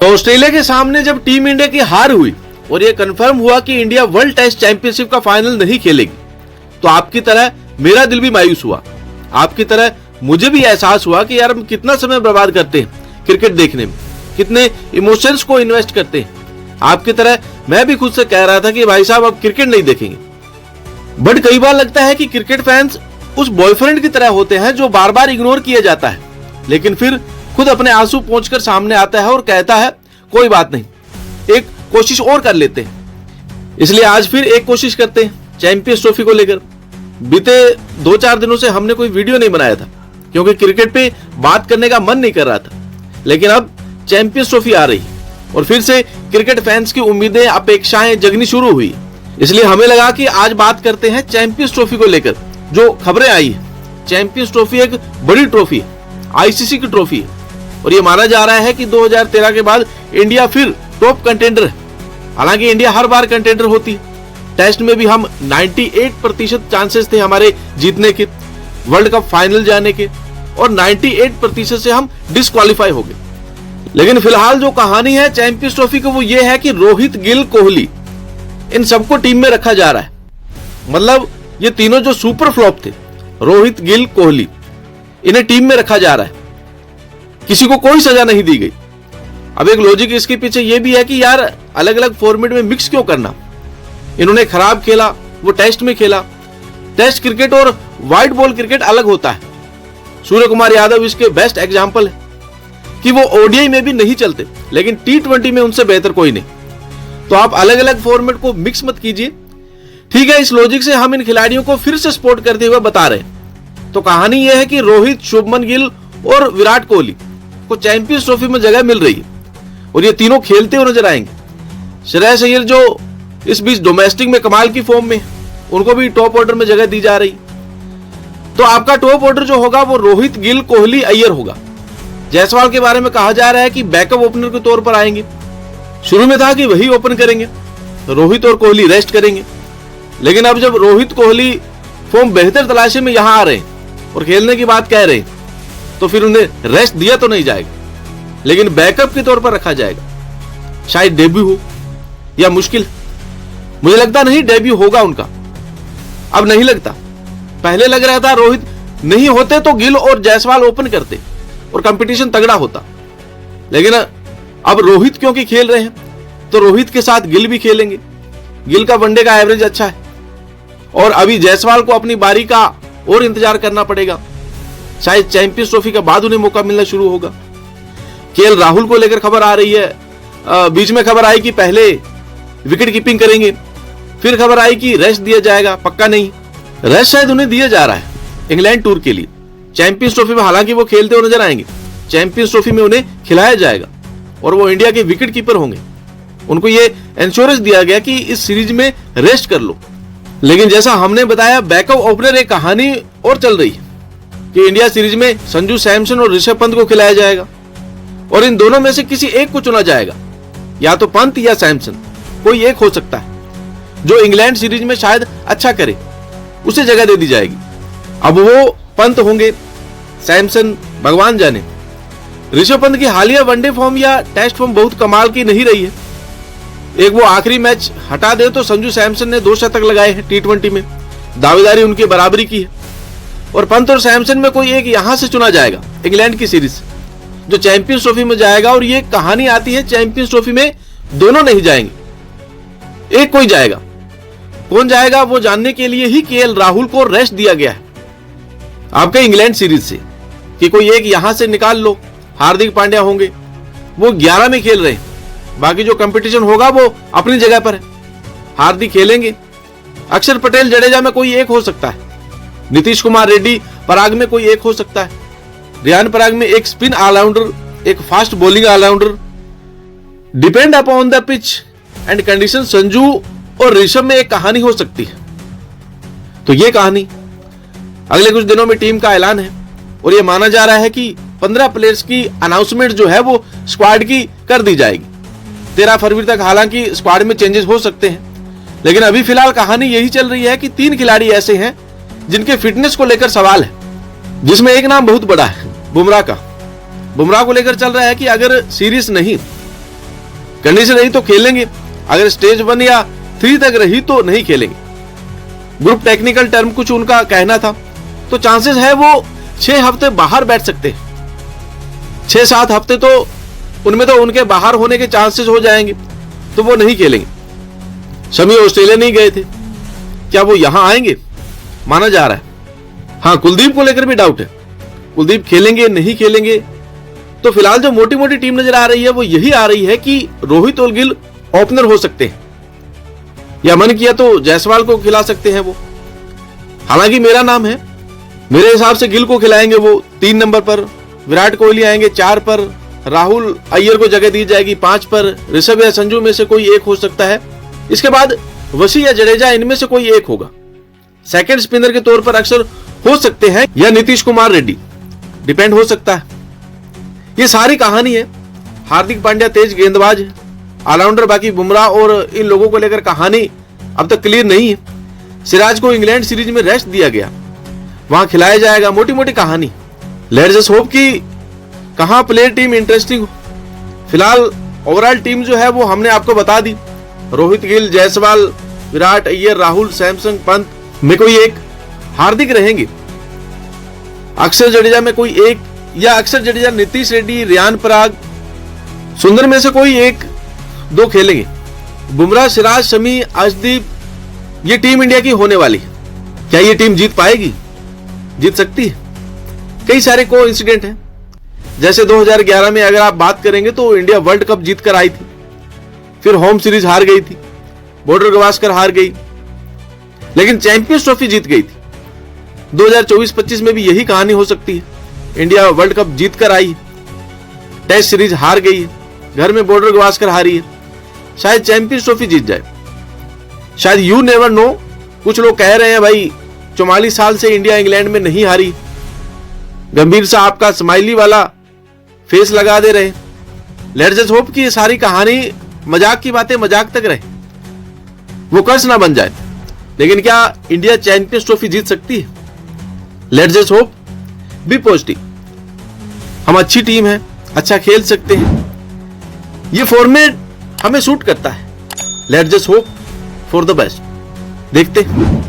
तो ऑस्ट्रेलिया के सामने जब टीम इंडिया की हार हुई और ये कंफर्म हुआ कि इंडिया वर्ल्ड टेस्ट चैंपियनशिप का फाइनल नहीं खेलेगी, तो आपकी तरह मेरा दिल भी मायूस हुआ। आपकी तरह मुझे भी एहसास हुआ कि यार हम कितना समय बर्बाद करते हैं क्रिकेट देखने में, कितने इमोशंस को इन्वेस्ट करते हैं। आपकी तरह मैं भी खुद से कह रहा था कि भाई साहब अब क्रिकेट नहीं देखेंगे। बट कई बार लगता है कि क्रिकेट फैंस उस बॉयफ्रेंड की तरह होते हैं जो बार बार इग्नोर किया जाता है, लेकिन फिर खुद अपने आंसू पोंछकर सामने आता है और कहता है कोई बात नहीं, एक कोशिश और कर लेते हैं। इसलिए आज फिर एक कोशिश करते हैं चैंपियंस ट्रॉफी को लेकर। बीते 2-4 दिनों से हमने कोई वीडियो नहीं बनाया था क्योंकि क्रिकेट पे बात करने का मन नहीं कर रहा था, लेकिन अब चैंपियंस ट्रॉफी आ रही और फिर से क्रिकेट फैंस की उम्मीदें अपेक्षाएं जगनी शुरू हुई। इसलिए हमें लगा कि आज बात करते हैं चैंपियंस ट्रॉफी को लेकर जो खबरें आई है। चैंपियंस ट्रॉफी एक बड़ी ट्रॉफी है, आईसीसी की ट्रॉफी है और ये माना जा रहा है कि 2013 के बाद इंडिया फिर टॉप कंटेंडर है। हालांकि इंडिया हर बार कंटेंडर होती है, टेस्ट में भी हम 98% चांसेस थे हमारे जीतने के, वर्ल्ड कप फाइनल जाने के, और 98% से हम डिस्क्वालीफाई हो गए। लेकिन फिलहाल जो कहानी है चैंपियंस ट्रॉफी की वो ये है कि रोहित, गिल, कोहली इन सबको टीम में रखा जा रहा है। मतलब ये तीनों जो सुपर फ्लॉप थे, रोहित, गिल, कोहली, इन्हें टीम में रखा जा रहा है। किसी को कोई सजा नहीं दी गई। अब एक लॉजिक इसके पीछे ये भी है कि यार अलग अलग फॉर्मेट में मिक्स क्यों करना। इन्होंने खराब खेला, वो टेस्ट में खेला। टेस्ट क्रिकेट और व्हाइट बॉल क्रिकेट अलग होता है। सूर्य कुमार यादव इसके बेस्ट एग्जांपल है कि वो ओडीआई में भी नहीं चलते, लेकिन टी20 में उनसे बेहतर कोई नहीं। तो आप अलग अलग फॉर्मेट को मिक्स मत कीजिए, ठीक है। इस लॉजिक से हम इन खिलाड़ियों को फिर से सपोर्ट करते हुए बता रहे हैं। तो कहानी यह है कि रोहित, शुभमन गिल और विराट कोहली को चैंपियंस ट्रॉफी में जगह मिल रही है और ये तीनों खेलते हुए नजर आएंगे। श्रेयस अय्यर जो इस बीच डोमेस्टिक में कमाल की फॉर्म में, उनको भी टॉप ऑर्डर में जगह दी जा रही। तो आपका टॉप ऑर्डर जो होगा वो रोहित, गिल, कोहली, अय्यर होगा। जायसवाल के बारे में कहा जा रहा है कि बैकअप ओपनर के तौर पर आएंगे। शुरू में था कि वही ओपन करेंगे, रोहित और कोहली रेस्ट करेंगे, लेकिन अब जब रोहित, कोहली फॉर्म बेहतर तलाशी में यहां आ रहे हैं और खेलने की बात कह रहे हैं, तो फिर उन्हें रेस्ट दिया तो नहीं जाएगा, लेकिन बैकअप के तौर पर रखा जाएगा। शायद डेब्यू हो या मुश्किल, मुझे लगता नहीं डेब्यू होगा उनका। अब नहीं लगता। पहले लग रहा था रोहित नहीं होते तो गिल और जायसवाल ओपन करते और कंपटीशन तगड़ा होता, लेकिन अब रोहित क्योंकि खेल रहे हैं तो रोहित के साथ गिल भी खेलेंगे। गिल का वनडे का एवरेज अच्छा है और अभी जायसवाल को अपनी बारी का और इंतजार करना पड़ेगा। शायद चैंपियंस ट्रॉफी के बाद उन्हें मौका मिलना शुरू होगा। केएल राहुल को लेकर खबर आ रही है। बीच में खबर आई कि पहले विकेट कीपिंग करेंगे, फिर खबर आई कि रेस्ट दिया जाएगा, पक्का नहीं। रेस्ट शायद उन्हें दिया जा रहा है इंग्लैंड टूर के लिए। चैंपियंस ट्रॉफी में हालांकि वो खेलते हुए नजर आएंगे, चैंपियंस ट्रॉफी में उन्हें खिलाया जाएगा और वो इंडिया के विकेट कीपर होंगे। उनको ये इंश्योरेंस दिया गया कि इस सीरीज में रेस्ट कर लो। लेकिन जैसा हमने बताया, बैकअप ओपनर एक कहानी और चल रही है कि इंडिया सीरीज में संजू सैमसन और ऋषभ पंत को खिलाया जाएगा और इन दोनों में से किसी एक को चुना जाएगा, या तो पंत या सैमसन, कोई एक हो सकता है। जो इंग्लैंड सीरीज में शायद अच्छा करे उसे जगह दे दी जाएगी। अब वो पंत होंगे, सैमसन भगवान जाने। ऋषभ पंत की हालिया वनडे फॉर्म या टेस्ट फॉर्म बहुत कमाल की नहीं रही है। एक वो आखिरी मैच हटा दे तो संजू सैमसन ने 2 शतक लगाए हैं टी20 में, दावेदारी उनकी बराबरी की है। और पंत और सैमसन में कोई एक यहां से चुना जाएगा इंग्लैंड की सीरीज जो चैंपियंस ट्रॉफी में जाएगा। और ये कहानी आती है चैंपियंस ट्रॉफी में दोनों नहीं जाएंगे, एक कोई जाएगा। कौन जाएगा वो जानने के लिए ही केएल राहुल को रेस्ट दिया गया है आपके इंग्लैंड सीरीज से, कि कोई एक यहां से निकाल लो। हार्दिक पांड्या होंगे, वो 11 में खेल रहे हैं, बाकी जो कंपटीशन होगा वो अपनी जगह पर है। हार्दिक खेलेंगे। अक्षर पटेल, जडेजा में कोई एक हो सकता है। नीतीश कुमार रेड्डी, पराग में कोई एक हो सकता है। रियान पराग में एक स्पिन ऑलराउंडर, एक fast bowling allrounder. Depend upon the pitch and condition Sanju और ऋषभ में एक कहानी हो सकती है। तो ये कहानी अगले कुछ दिनों में टीम का ऐलान है और ये माना जा रहा है कि 15 प्लेयर्स की अनाउंसमेंट जो है वो स्क्वाड की कर दी जाएगी 13 फरवरी तक। हालांकि स्क्वाड में चेंजेस हो सकते हैं, लेकिन अभी फिलहाल कहानी यही चल रही है कि 3 खिलाड़ी ऐसे हैं जिनके फिटनेस को लेकर सवाल है, जिसमें एक नाम बहुत बड़ा है, बुमराह का। बुमराह को लेकर चल रहा है कि अगर सीरीज नहीं कंडीशन रही तो खेलेंगे, अगर स्टेज 1 या 3 तक रही तो नहीं खेलेंगे। ग्रुप टेक्निकल टर्म कुछ उनका कहना था, तो चांसेस है वो 6 हफ्ते बाहर बैठ सकते हैं। 6-7 हफ्ते तो उनमें तो उनके बाहर होने के चांसेस हो जाएंगे, तो वो नहीं खेलेंगे। शमी ऑस्ट्रेलिया नहीं गए थे, क्या वो यहां आएंगे? माना जा रहा है। हाँ, कुलदीप को लेकर भी डाउट है, कुलदीप खेलेंगे नहीं खेलेंगे। तो फिलहाल जो मोटी मोटी टीम नजर आ रही है वो यही आ रही है कि रोहित और गिल ओपनर हो सकते हैं, या मन किया तो जायसवाल को खिला सकते हैं वो। हालांकि मेरा नाम है, मेरे हिसाब से गिल को खिलाएंगे वो 3 नंबर पर, विराट कोहली आएंगे 4 पर, राहुल अय्यर को जगह दी जाएगी 5 पर, ऋषभ या संजू में से कोई एक हो सकता है। इसके बाद वसी या जडेजा, इनमें से कोई एक होगा। सेकंड स्पिनर के तौर पर अक्सर हो सकते हैं या नीतीश कुमार रेड्डी, डिपेंड हो सकता है। ये सारी कहानी है। हार्दिक पांड्या तेज गेंदबाज है, ऑलराउंडर बाकी बुमराह और इन लोगों को लेकर कहानी अब तक क्लियर नहीं है। सिराज को इंग्लैंड सीरीज में रेस्ट दिया गया, वहां खिलाया जाएगा, मोटी मोटी कहानी। लेट्स जस्ट होप कि कहां प्लेयर टीम इंटरेस्टिंग हो। फिलहाल ओवरऑल टीम जो है वो हमने आपको बता दी। रोहित, गिल, जायसवाल, विराट, अय्यर, राहुल, सैमसन, पंत में कोई एक, हार्दिक रहेंगे, अक्षर जडेजा में कोई एक, या अक्षर जडेजा, नीतीश रेड्डी, रियान पराग, सुंदर में से कोई एक दो खेलेंगे। बुमराह, सिराज, शमी, अर्शदीप, ये टीम इंडिया की होने वाली है। क्या ये टीम जीत पाएगी? जीत सकती है। कई सारे को इंसिडेंट हैं, जैसे 2011 में अगर आप बात करेंगे तो इंडिया वर्ल्ड कप जीत कर आई थी, फिर होम सीरीज हार गई थी, बॉर्डर गवास्कर हार गई, लेकिन चैंपियंस ट्रॉफी जीत गई थी। 2024-25 में भी यही कहानी हो सकती है। इंडिया वर्ल्ड कप जीत कर आई, टेस्ट सीरीज हार गई है, घर में बॉर्डर गवास्कर हारी है, शायद चैंपियंस ट्रॉफी जीत जाए, शायद। You never know. कुछ लोग कह रहे हैं भाई 44 साल से इंडिया इंग्लैंड में नहीं हारी। गंभीर सा आपका स्माइली वाला फेस लगा दे रहे। लेट्स जस्ट होप कि ये सारी कहानी, मजाक की बातें मजाक तक रहे, वो कर्ज ना बन जाए। लेकिन क्या इंडिया चैंपियंस ट्रॉफी जीत सकती है? Let's just hope, be positive. हम अच्छी टीम है, अच्छा खेल सकते हैं, ये फॉर्मेट हमें सूट करता है। Let's just hope for the best. देखते हैं।